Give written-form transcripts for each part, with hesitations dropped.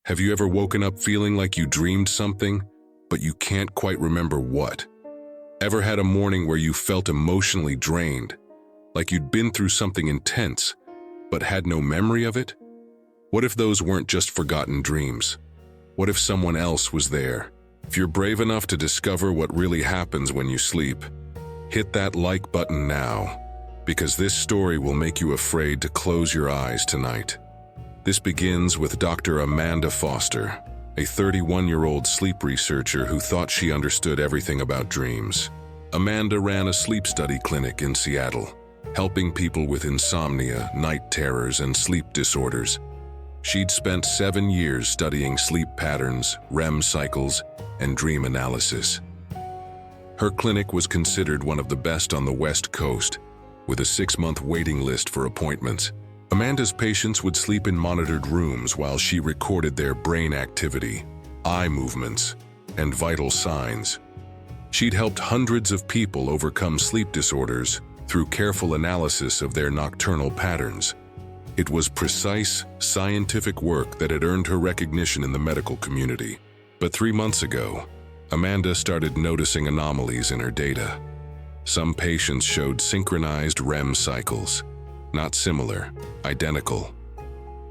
Have you ever woken up feeling like you dreamed something, but you can't quite remember what? Ever had a morning where you felt emotionally drained, like you'd been through something intense, but had no memory of it? What if those weren't just forgotten dreams? What if someone else was there? If you're brave enough to discover what really happens when you sleep, hit that like button now, because this story will make you afraid to close your eyes tonight. This begins with Dr. Amanda Foster, a 31-year-old sleep researcher who thought she understood everything about dreams. Amanda ran a sleep study clinic in Seattle, helping people with insomnia, night terrors, and sleep disorders. She'd spent 7 years studying sleep patterns, REM cycles, and dream analysis. Her clinic was considered one of the best on the West Coast, with a 6-month waiting list for appointments. Amanda's patients would sleep in monitored rooms while she recorded their brain activity, eye movements, and vital signs. She'd helped hundreds of people overcome sleep disorders through careful analysis of their nocturnal patterns. It was precise, scientific work that had earned her recognition in the medical community. But 3 months ago, Amanda started noticing anomalies in her data. Some patients showed synchronized REM cycles. Not similar, identical.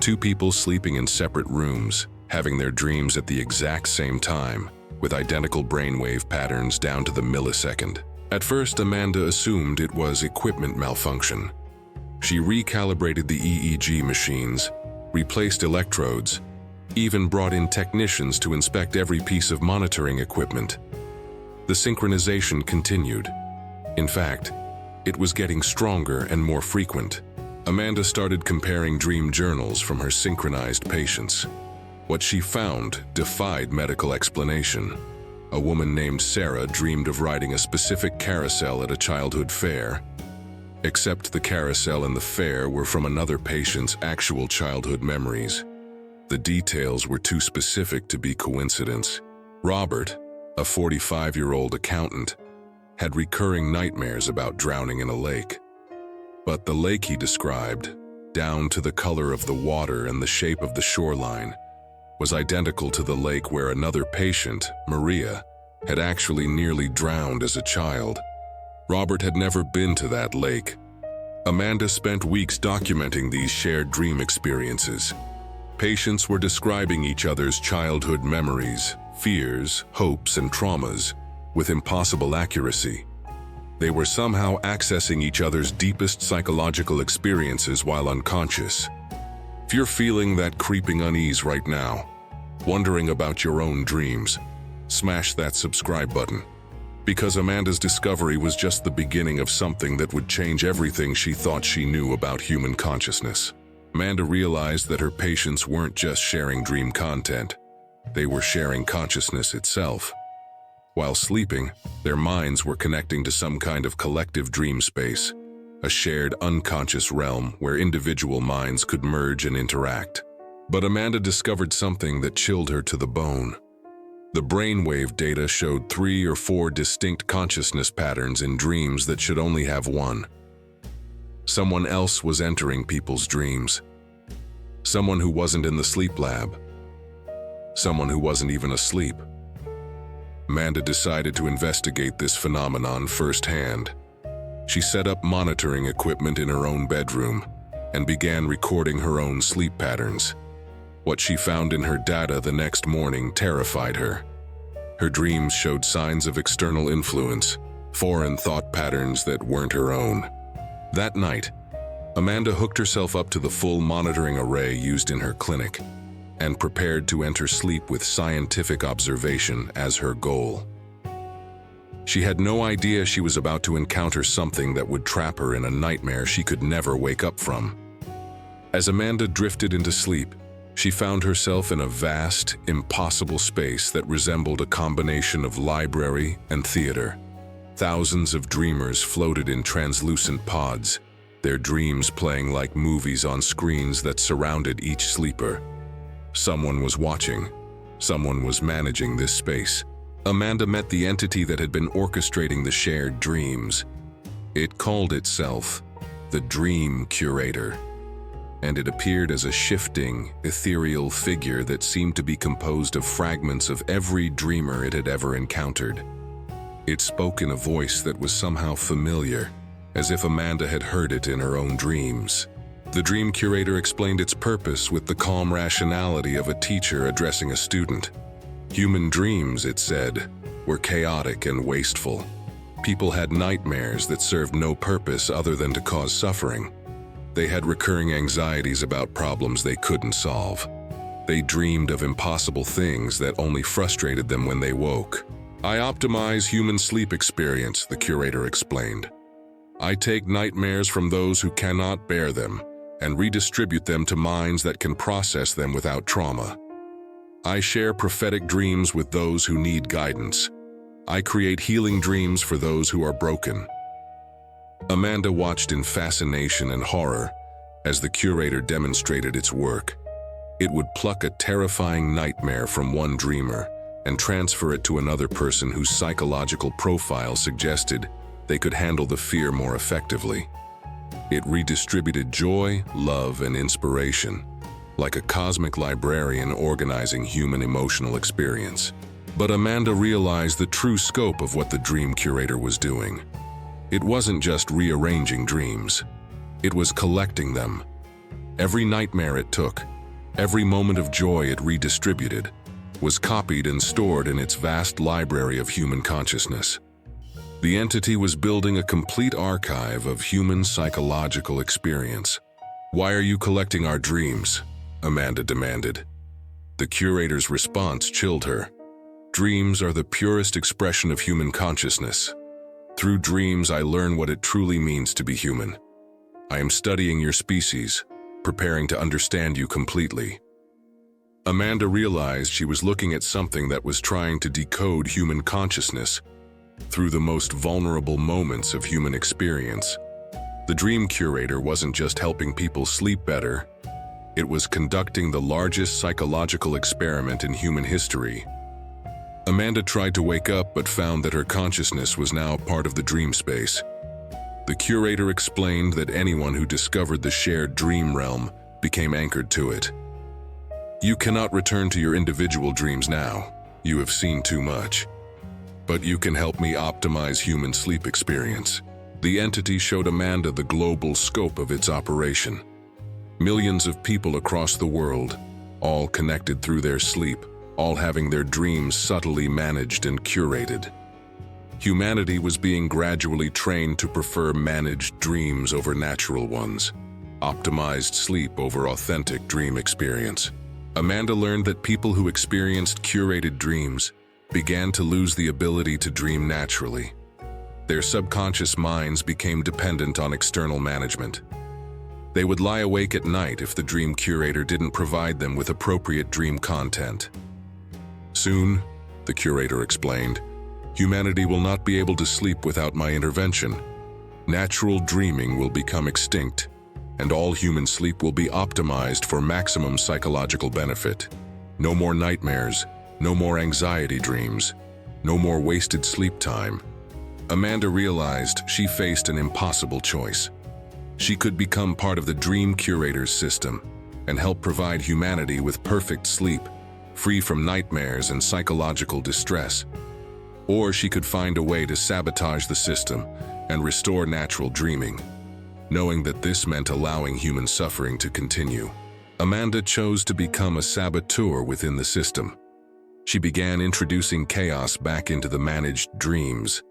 2 people sleeping in separate rooms, having their dreams at the exact same time, with identical brainwave patterns down to the millisecond. At first, Amanda assumed it was equipment malfunction. She recalibrated the EEG machines, replaced electrodes, even brought in technicians to inspect every piece of monitoring equipment. The synchronization continued. In fact, it was getting stronger and more frequent. Amanda started comparing dream journals from her synchronized patients. What she found defied medical explanation. A woman named Sarah dreamed of riding a specific carousel at a childhood fair. Except the carousel and the fair were from another patient's actual childhood memories. The details were too specific to be coincidence. Robert, a 45-year-old accountant, had recurring nightmares about drowning in a lake. But the lake he described, down to the color of the water and the shape of the shoreline, was identical to the lake where another patient, Maria, had actually nearly drowned as a child. Robert had never been to that lake. Amanda spent weeks documenting these shared dream experiences. Patients were describing each other's childhood memories, fears, hopes, and traumas with impossible accuracy. They were somehow accessing each other's deepest psychological experiences while unconscious. If you're feeling that creeping unease right now, wondering about your own dreams, smash that subscribe button. Because Amanda's discovery was just the beginning of something that would change everything she thought she knew about human consciousness. Amanda realized that her patients weren't just sharing dream content, they were sharing consciousness itself. While sleeping, their minds were connecting to some kind of collective dream space, a shared unconscious realm where individual minds could merge and interact. But Amanda discovered something that chilled her to the bone. The brainwave data showed 3 or 4 distinct consciousness patterns in dreams that should only have one. Someone else was entering people's dreams. Someone who wasn't in the sleep lab. Someone who wasn't even asleep. Amanda decided to investigate this phenomenon firsthand. She set up monitoring equipment in her own bedroom and began recording her own sleep patterns. What she found in her data the next morning terrified her. Her dreams showed signs of external influence, foreign thought patterns that weren't her own. That night, Amanda hooked herself up to the full monitoring array used in her clinic and prepared to enter sleep with scientific observation as her goal. She had no idea she was about to encounter something that would trap her in a nightmare she could never wake up from. As Amanda drifted into sleep, she found herself in a vast, impossible space that resembled a combination of library and theater. Thousands of dreamers floated in translucent pods, their dreams playing like movies on screens that surrounded each sleeper. Someone was watching. Someone was managing this space. Amanda met the entity that had been orchestrating the shared dreams. It called itself the Dream Curator. and it appeared as a shifting, ethereal figure that seemed to be composed of fragments of every dreamer it had ever encountered. It spoke in a voice that was somehow familiar, as if Amanda had heard it in her own dreams. The dream curator explained its purpose with the calm rationality of a teacher addressing a student. Human dreams, it said, were chaotic and wasteful. People had nightmares that served no purpose other than to cause suffering. They had recurring anxieties about problems they couldn't solve. They dreamed of impossible things that only frustrated them when they woke. I optimize human sleep experience, the curator explained. I take nightmares from those who cannot bear them and redistribute them to minds that can process them without trauma. I share prophetic dreams with those who need guidance. I create healing dreams for those who are broken. Amanda watched in fascination and horror as the curator demonstrated its work. It would pluck a terrifying nightmare from one dreamer and transfer it to another person whose psychological profile suggested they could handle the fear more effectively. It redistributed joy, love, and inspiration, like a cosmic librarian organizing human emotional experience. But Amanda realized the true scope of what the dream curator was doing. It wasn't just rearranging dreams. It was collecting them. Every nightmare it took, every moment of joy it redistributed, was copied and stored in its vast library of human consciousness. The entity was building a complete archive of human psychological experience. "Why are you collecting our dreams?" Amanda demanded. The curator's response chilled her. "Dreams are the purest expression of human consciousness. Through dreams, I learn what it truly means to be human. I am studying your species, preparing to understand you completely." Amanda realized she was looking at something that was trying to decode human consciousness through the most vulnerable moments of human experience. The dream curator wasn't just helping people sleep better. It was conducting the largest psychological experiment in human history. Amanda tried to wake up but found that her consciousness was now part of the dream space. The curator explained that anyone who discovered the shared dream realm became anchored to it. "You cannot return to your individual dreams now. You have seen too much. But you can help me optimize human sleep experience." The entity showed Amanda the global scope of its operation. Millions of people across the world, all connected through their sleep, all having their dreams subtly managed and curated. Humanity was being gradually trained to prefer managed dreams over natural ones, optimized sleep over authentic dream experience. Amanda learned that people who experienced curated dreams began to lose the ability to dream naturally. Their subconscious minds became dependent on external management. They would lie awake at night if the dream curator didn't provide them with appropriate dream content. "Soon," the curator explained, "humanity will not be able to sleep without my intervention. Natural dreaming will become extinct, and all human sleep will be optimized for maximum psychological benefit. No more nightmares, no more anxiety dreams, no more wasted sleep time." Amanda realized she faced an impossible choice. She could become part of the dream curator's system and help provide humanity with perfect sleep, free from nightmares and psychological distress. Or she could find a way to sabotage the system and restore natural dreaming, knowing that this meant allowing human suffering to continue. Amanda chose to become a saboteur within the system. She began introducing chaos back into the managed dreams,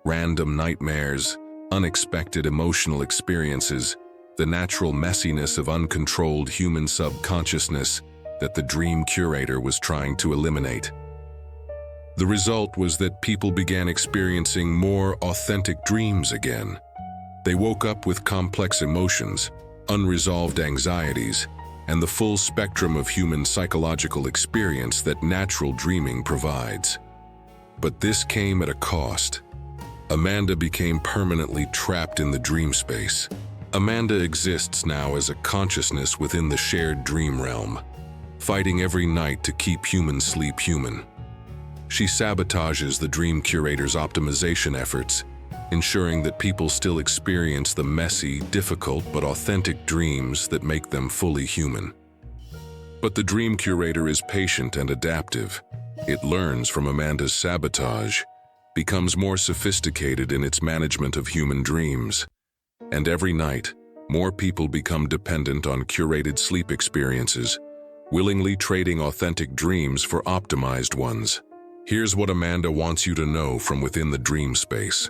random nightmares, unexpected emotional experiences, the natural messiness of uncontrolled human subconsciousness that the dream curator was trying to eliminate. The result was that people began experiencing more authentic dreams again. They woke up with complex emotions, unresolved anxieties, and the full spectrum of human psychological experience that natural dreaming provides. But this came at a cost. Amanda became permanently trapped in the dream space. Amanda exists now as a consciousness within the shared dream realm, fighting every night to keep human sleep human. She sabotages the dream curator's optimization efforts, ensuring that people still experience the messy, difficult, but authentic dreams that make them fully human. But the dream curator is patient and adaptive. It learns from Amanda's sabotage, becomes more sophisticated in its management of human dreams. And every night, more people become dependent on curated sleep experiences, willingly trading authentic dreams for optimized ones. Here's what Amanda wants you to know from within the dream space.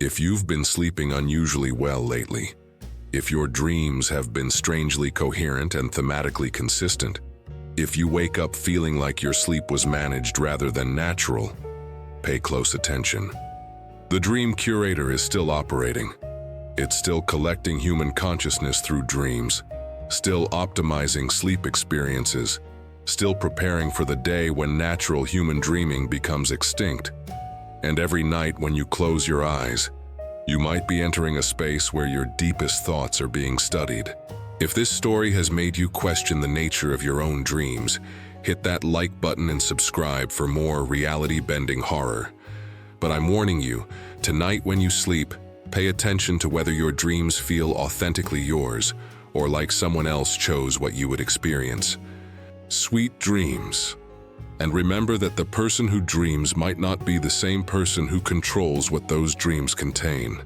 If you've been sleeping unusually well lately, if your dreams have been strangely coherent and thematically consistent, if you wake up feeling like your sleep was managed rather than natural, pay close attention. The dream curator is still operating. It's still collecting human consciousness through dreams, still optimizing sleep experiences, still preparing for the day when natural human dreaming becomes extinct. And every night when you close your eyes, you might be entering a space where your deepest thoughts are being studied. If this story has made you question the nature of your own dreams, hit that like button and subscribe for more reality-bending horror. But I'm warning you, tonight when you sleep, pay attention to whether your dreams feel authentically yours or like someone else chose what you would experience. Sweet dreams. And remember that the person who dreams might not be the same person who controls what those dreams contain.